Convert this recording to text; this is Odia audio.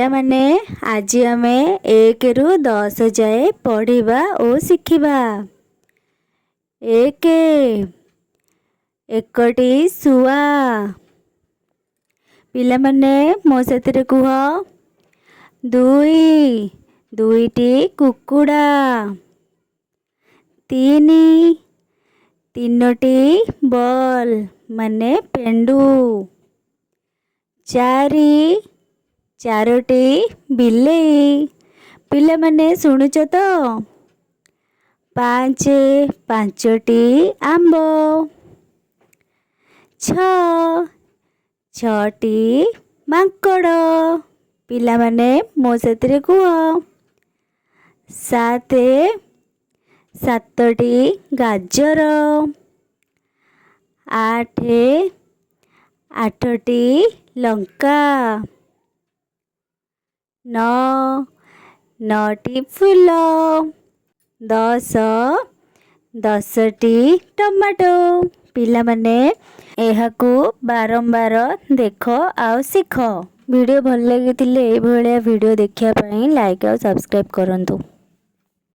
ପିଲାମାନେ ଆଜି ଆମେ 1 ରୁ 10 ଯାଏ ପଢ଼ିବା ଓ ଶିଖିବା। 1 एकटी ଶୁଆ। ପିଲାମାନେ ମୋ ସାଥିରେ କୁହ। 2 ଦୁଇଟି କୁକୁଡ଼ା। 3 ତିନୋଟି ବଲ୍ ମାନେ ପେଣ୍ଡୁ। 4 ଚାରୋଟି ବିଲେଇ। ପିଲାମାନେ ଶୁଣୁଛ ତ? 5 ପାଞ୍ଚଟି ଆମ୍ବ। 6 ଛଅଟି ମାଙ୍କଡ଼। ପିଲାମାନେ ମୋ ସାଥିରେ କୁହ। 7 ସାତଟି ଗାଜର। 8 ଆଠଟି ଲଙ୍କା। 9 ନଅଟି ଫୁଲ। 10 10ଟି ଟମାଟୋ। ପିଲାମାନେ ଏହାକୁ ବାରମ୍ବାର ଦେଖ ଆଉ ଶିଖ। ଭିଡ଼ିଓ ଭଲ ଲାଗିଥିଲେ ଏଇଭଳିଆ ଭିଡ଼ିଓ ଦେଖିବା ପାଇଁ ଲାଇକ୍ ଆଉ ସବସ୍କ୍ରାଇବ୍ କରନ୍ତୁ।